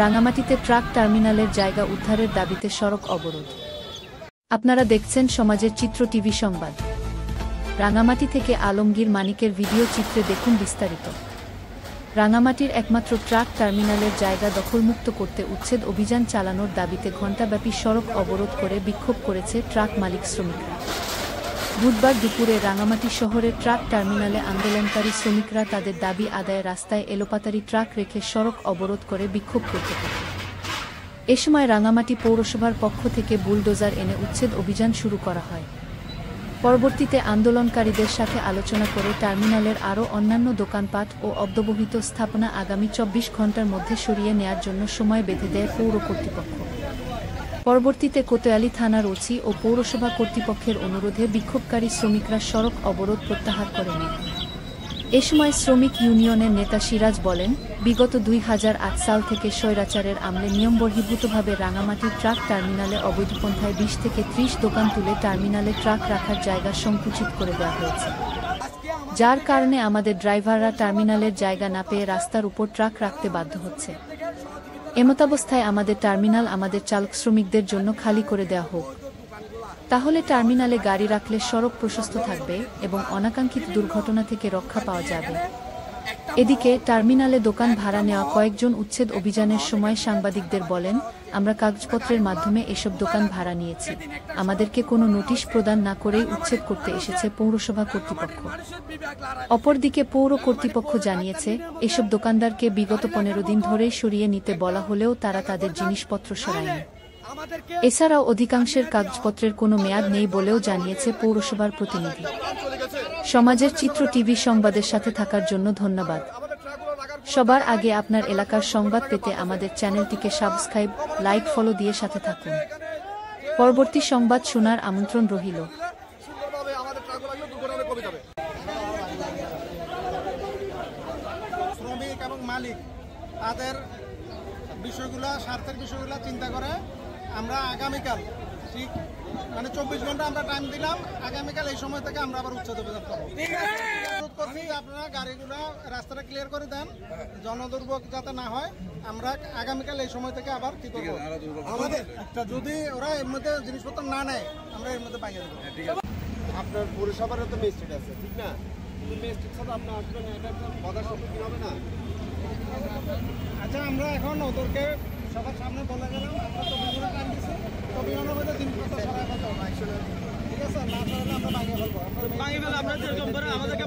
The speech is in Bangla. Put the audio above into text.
রাঙামাটিতে ট্রাক টার্মিনালের জায়গা উদ্ধারের দাবিতে সড়ক অবরোধ। আপনারা দেখছেন সমাজের চিত্র টিভি সংবাদ। রাঙামাটি থেকে আলমগীর মানিকের ভিডিও চিত্রে দেখুন বিস্তারিত। রাঙামাটির একমাত্র ট্রাক টার্মিনালের জায়গা দখলমুক্ত করতে উচ্ছেদ অভিযান চালানোর দাবিতে ঘণ্টাব্যাপী সড়ক অবরোধ করে বিক্ষোভ করেছে ট্রাক মালিক শ্রমিকরা। বুধবার দুপুরে রাঙামাটি শহরের ট্রাক টার্মিনালে আন্দোলনকারী শ্রমিকরা তাদের দাবি আদায়ে রাস্তায় এলোপাতাড়ি ট্রাক রেখে সড়ক অবরোধ করে বিক্ষোভ করতে থাকে। এ সময় রাঙামাটি পৌরসভার পক্ষ থেকে বুলডোজার এনে উচ্ছেদ অভিযান শুরু করা হয়। পরবর্তীতে আন্দোলনকারীদের সাথে আলোচনা করে টার্মিনালের আরও অন্যান্য দোকানপাট ও অব্যবহৃত স্থাপনা আগামী ২৪ ঘণ্টার মধ্যে সরিয়ে নেয়ার জন্য সময় বেঁধে দেয় পৌর কর্তৃপক্ষ। পরবর্তীতে কোতোয়ালি থানার ওসি ও পৌরসভা কর্তৃপক্ষের অনুরোধে বিক্ষোভকারী শ্রমিকরা সড়ক অবরোধ প্রত্যাহার করে নেন। এ সময় শ্রমিক ইউনিয়নের নেতা সিরাজ বলেন, বিগত ২০০৮ সাল থেকে স্বৈরাচারের আমলে নিয়মবহির্ভূতভাবে রাঙামাটির ট্রাক টার্মিনালে অবৈধপন্থায় ২০ থেকে ৩০ দোকান তুলে টার্মিনালে ট্রাক রাখার জায়গা সংকুচিত করে দেওয়া হয়েছে, যার কারণে আমাদের ড্রাইভাররা টার্মিনালের জায়গা না পেয়ে রাস্তার উপর ট্রাক রাখতে বাধ্য হচ্ছে। এমতাবস্থায় আমাদের টার্মিনাল আমাদের চালক শ্রমিকদের জন্য খালি করে দেওয়া হোক, তাহলে টার্মিনালে গাড়ি রাখলে সড়ক প্রশস্ত থাকবে এবং অনাকাঙ্ক্ষিত দুর্ঘটনা থেকে রক্ষা পাওয়া যাবে। এদিকে টার্মিনালে দোকান ভাড়া নেওয়া কয়েকজন উচ্ছেদ অভিযানের সময় সাংবাদিকদের বলেন, আমরা কাগজপত্রের মাধ্যমে এসব দোকান ভাড়া নিয়েছি, আমাদেরকে কোনো নোটিশ প্রদান না করেই উচ্ছেদ করতে এসেছে পৌরসভা কর্তৃপক্ষ। অপরদিকে পৌর কর্তৃপক্ষ জানিয়েছে, এসব দোকানদারকে বিগত ১৫ দিন ধরেই সরিয়ে নিতে বলা হলেও তারা তাদের জিনিসপত্র সরায়নি। এছাড়াও অধিকাংশের কাগজপত্রের কোনো মেয়াদ নেই বলেও জানিয়েছে পৌরসভার প্রতিনিধি। সমাজের চিত্র টিভি সংবাদের সাথে থাকার জন্য ধন্যবাদ। সবার আগে আপনার এলাকার সংবাদ পেতে আমাদের চ্যানেলটিকে সাবস্ক্রাইব, লাইক, ফলো দিয়ে সাথে থাকুন। পরবর্তী সংবাদ শোনার আমন্ত্রণ রহিল। শ্রমিক এবং মালিক তাদের বিষয়গুলো, স্বার্থের বিষয়গুলো চিন্তা করে আমরা আগামীকাল ঠিক ২৪ ঘন্টা আমরা টাইম দিলাম, আগামীকাল এই সময় থেকে আমরা আবার উচ্ছেদ অভিযান করবো। অনুরোধ করছি আপনারা গাড়িগুলো রাস্তাটা ক্লিয়ার করে দেন, জনদুর্ভোগ যাতে না হয়। আমরা আগামীকাল এই সময় থেকে আবার কি করবো, আমাদের যদি ওরা এর মধ্যে জিনিসপত্র না নেয় আমরা এর মধ্যে বাইরে দেবো। আপনার পৌরসভারও তো ম্যাজিস্ট্রেট আছে, ঠিক না? ম্যাজিস্ট্রেট সাথে আপনার আসবেন, এটা বাধার সম্মুখীন হবে না। আচ্ছা, আমরা এখন ওদেরকে সবার সামনে বলে গেলাম, আমরা তো বিভিন্ন টাইম দিচ্ছি, তো বিভিন্ন মধ্যে জিনিসপত্র সরাই ফেলতে হবে, ঠিক আছে? না সরালে আমরা ভাঙিয়ে ফেলবো। আমাদেরকে